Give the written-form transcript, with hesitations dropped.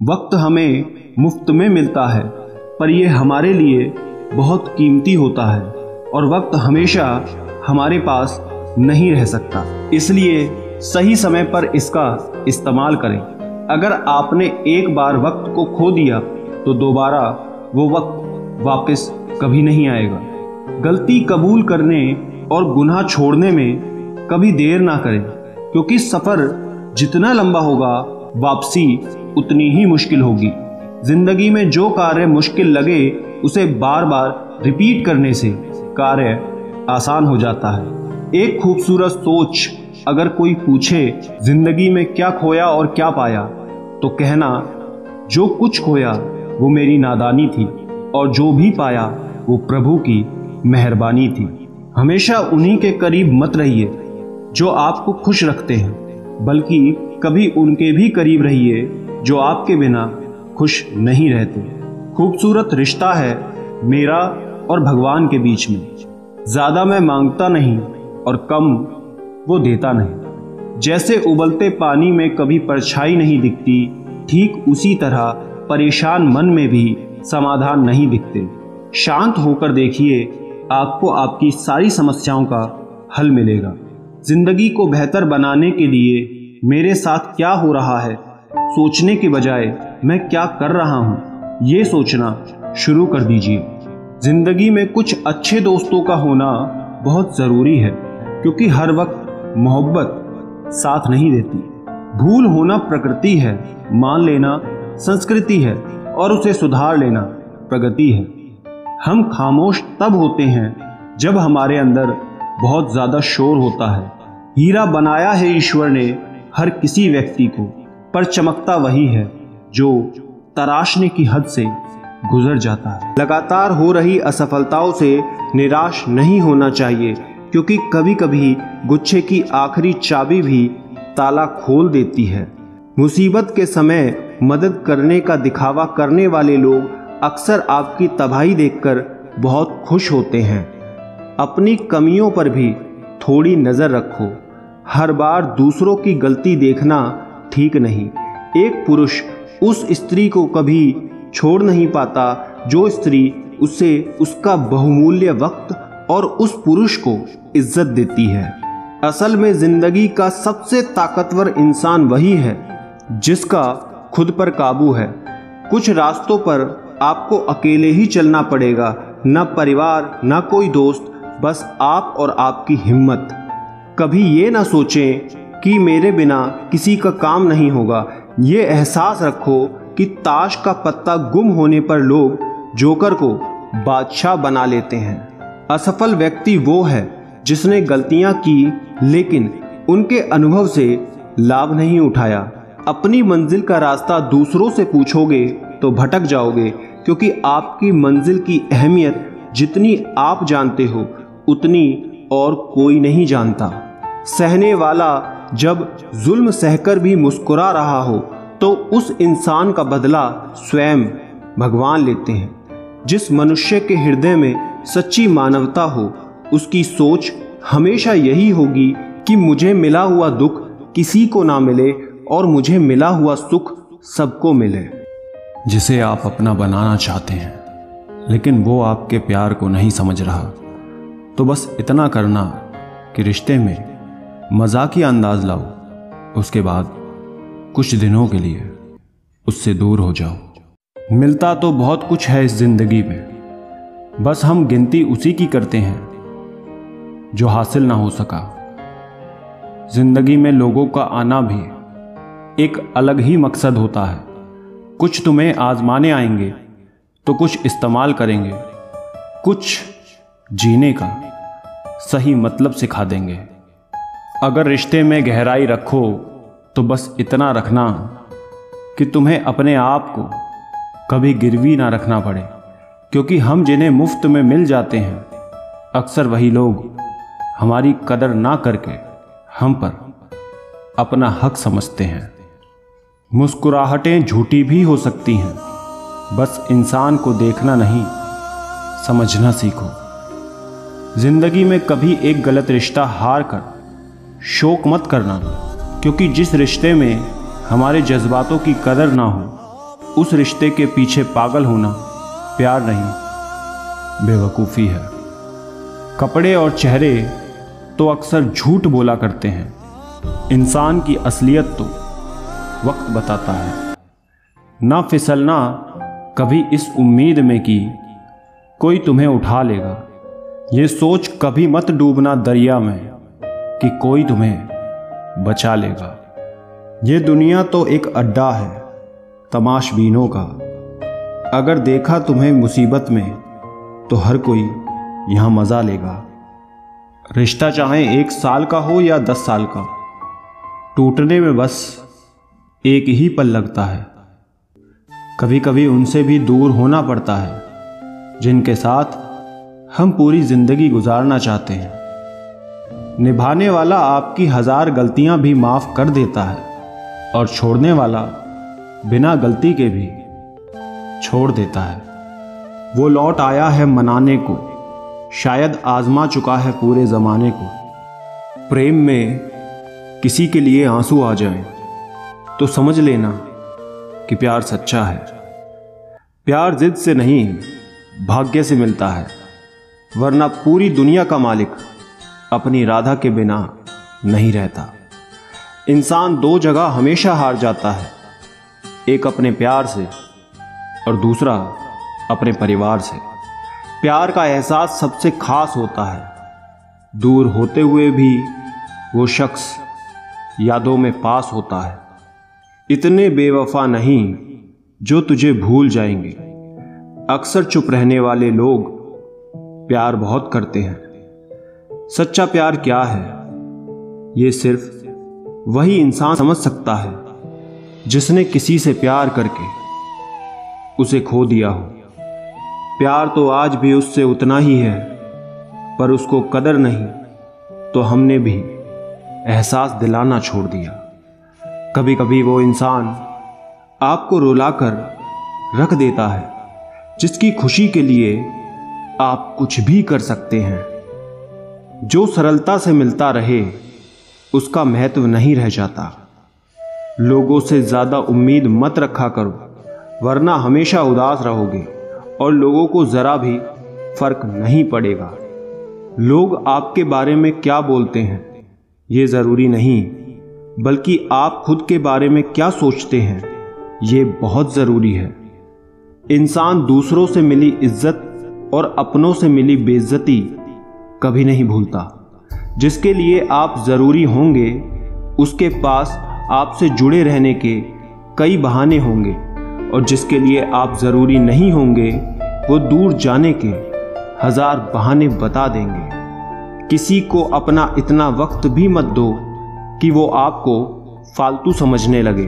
वक्त हमें मुफ्त में मिलता है, पर यह हमारे लिए बहुत कीमती होता है और वक्त हमेशा हमारे पास नहीं रह सकता। इसलिए सही समय पर इसका इस्तेमाल करें। अगर आपने एक बार वक्त को खो दिया तो दोबारा वो वक्त वापस कभी नहीं आएगा। गलती कबूल करने और गुनाह छोड़ने में कभी देर ना करें, क्योंकि सफ़र जितना लंबा होगा वापसी उतनी ही मुश्किल होगी। जिंदगी में जो कार्य मुश्किल लगे उसे बार बार रिपीट करने से कार्य आसान हो जाता है। एक खूबसूरत सोच, अगर कोई पूछे जिंदगी में क्या खोया और क्या पाया, तो कहना जो कुछ खोया वो मेरी नादानी थी और जो भी पाया वो प्रभु की मेहरबानी थी। हमेशा उन्हीं के करीब मत रहिए जो आपको खुश रखते हैं, बल्कि कभी उनके भी करीब रहिए जो आपके बिना खुश नहीं रहते। खूबसूरत रिश्ता है मेरा और भगवान के बीच में। ज़्यादा मैं मांगता नहीं और कम वो देता नहीं। जैसे उबलते पानी में कभी परछाई नहीं दिखती, ठीक उसी तरह परेशान मन में भी समाधान नहीं दिखते। शांत होकर देखिए, आपको आपकी सारी समस्याओं का हल मिलेगा। जिंदगी को बेहतर बनाने के लिए मेरे साथ क्या हो रहा है सोचने के बजाय मैं क्या कर रहा हूँ ये सोचना शुरू कर दीजिए। जिंदगी में कुछ अच्छे दोस्तों का होना बहुत ज़रूरी है, क्योंकि हर वक्त मोहब्बत साथ नहीं देती। भूल होना प्रकृति है, मान लेना संस्कृति है और उसे सुधार लेना प्रगति है। हम खामोश तब होते हैं जब हमारे अंदर बहुत ज़्यादा शोर होता है। हीरा बनाया है ईश्वर ने हर किसी व्यक्ति को, पर चमकता वही है जो तराशने की हद से गुजर जाता है। लगातार हो रही असफलताओं से निराश नहीं होना चाहिए, क्योंकि कभी कभी गुच्छे की आखिरी चाबी भी ताला खोल देती है। मुसीबत के समय मदद करने का दिखावा करने वाले लोग अक्सर आपकी तबाही देखकर बहुत खुश होते हैं। अपनी कमियों पर भी थोड़ी नज़र रखो। हर बार दूसरों की गलती देखना ठीक नहीं। एक पुरुष उस स्त्री को कभी छोड़ नहीं पाता जो स्त्री उसे उसका बहुमूल्य वक्त और उस पुरुष को इज्जत देती है। असल में जिंदगी का सबसे ताकतवर इंसान वही है जिसका खुद पर काबू है। कुछ रास्तों पर आपको अकेले ही चलना पड़ेगा, न परिवार न कोई दोस्त, बस आप और आपकी हिम्मत। कभी ये ना सोचें कि मेरे बिना किसी का काम नहीं होगा। ये एहसास रखो कि ताश का पत्ता गुम होने पर लोग जोकर को बादशाह बना लेते हैं। असफल व्यक्ति वो है जिसने गलतियां की लेकिन उनके अनुभव से लाभ नहीं उठाया। अपनी मंजिल का रास्ता दूसरों से पूछोगे तो भटक जाओगे, क्योंकि आपकी मंजिल की अहमियत जितनी आप जानते हो उतनी और कोई नहीं जानता। सहने वाला जब जुल्म सहकर भी मुस्कुरा रहा हो तो उस इंसान का बदला स्वयं भगवान लेते हैं। जिस मनुष्य के हृदय में सच्ची मानवता हो उसकी सोच हमेशा यही होगी कि मुझे मिला हुआ दुख किसी को ना मिले और मुझे मिला हुआ सुख सबको मिले। जिसे आप अपना बनाना चाहते हैं लेकिन वो आपके प्यार को नहीं समझ रहा, तो बस इतना करना कि रिश्ते में मजाकिया अंदाज लाओ, उसके बाद कुछ दिनों के लिए उससे दूर हो जाओ। मिलता तो बहुत कुछ है इस जिंदगी में, बस हम गिनती उसी की करते हैं जो हासिल ना हो सका। जिंदगी में लोगों का आना भी एक अलग ही मकसद होता है। कुछ तुम्हें आजमाने आएंगे तो कुछ इस्तेमाल करेंगे, कुछ जीने का सही मतलब सिखा देंगे। अगर रिश्ते में गहराई रखो तो बस इतना रखना कि तुम्हें अपने आप को कभी गिरवी ना रखना पड़े, क्योंकि हम जिन्हें मुफ्त में मिल जाते हैं अक्सर वही लोग हमारी कदर ना करके हम पर अपना हक समझते हैं। मुस्कुराहटें झूठी भी हो सकती हैं, बस इंसान को देखना नहीं समझना सीखो। जिंदगी में कभी एक गलत रिश्ता हार कर शोक मत करना, क्योंकि जिस रिश्ते में हमारे जज्बातों की कदर ना हो उस रिश्ते के पीछे पागल होना प्यार नहीं, बेवकूफ़ी है। कपड़े और चेहरे तो अक्सर झूठ बोला करते हैं, इंसान की असलियत तो वक्त बताता है। ना फिसलना कभी इस उम्मीद में कि कोई तुम्हें उठा लेगा, ये सोच कभी मत डूबना दरिया में कि कोई तुम्हें बचा लेगा। ये दुनिया तो एक अड्डा है तमाशबीनों का, अगर देखा तुम्हें मुसीबत में तो हर कोई यहाँ मज़ा लेगा। रिश्ता चाहे 1 साल का हो या 10 साल का, टूटने में बस एक ही पल लगता है। कभी कभी उनसे भी दूर होना पड़ता है जिनके साथ हम पूरी ज़िंदगी गुजारना चाहते हैं। निभाने वाला आपकी 1000 गलतियां भी माफ़ कर देता है और छोड़ने वाला बिना गलती के भी छोड़ देता है। वो लौट आया है मनाने को, शायद आजमा चुका है पूरे ज़माने को। प्रेम में किसी के लिए आंसू आ जाएं तो समझ लेना कि प्यार सच्चा है। प्यार जिद से नहीं भाग्य से मिलता है, वरना पूरी दुनिया का मालिक अपनी राधा के बिना नहीं रहता। इंसान 2 जगह हमेशा हार जाता है, एक अपने प्यार से और दूसरा अपने परिवार से। प्यार का एहसास सबसे खास होता है, दूर होते हुए भी वो शख्स यादों में पास होता है। इतने बेवफा नहीं जो तुझे भूल जाएंगे। अक्सर चुप रहने वाले लोग प्यार बहुत करते हैं। सच्चा प्यार क्या है, ये सिर्फ वही इंसान समझ सकता है जिसने किसी से प्यार करके उसे खो दिया हो। प्यार तो आज भी उससे उतना ही है, पर उसको कदर नहीं तो हमने भी एहसास दिलाना छोड़ दिया। कभी कभी वो इंसान आपको रुलाकर रख देता है जिसकी खुशी के लिए आप कुछ भी कर सकते हैं। जो सरलता से मिलता रहे उसका महत्व नहीं रह जाता। लोगों से ज़्यादा उम्मीद मत रखा करो, वरना हमेशा उदास रहोगे और लोगों को ज़रा भी फर्क नहीं पड़ेगा। लोग आपके बारे में क्या बोलते हैं ये ज़रूरी नहीं, बल्कि आप खुद के बारे में क्या सोचते हैं ये बहुत ज़रूरी है। इंसान दूसरों से मिली इज्जत और अपनों से मिली बेइज्जती कभी नहीं भूलता। जिसके लिए आप ज़रूरी होंगे उसके पास आपसे जुड़े रहने के कई बहाने होंगे, और जिसके लिए आप ज़रूरी नहीं होंगे वो दूर जाने के 1000 बहाने बता देंगे। किसी को अपना इतना वक्त भी मत दो कि वो आपको फालतू समझने लगे।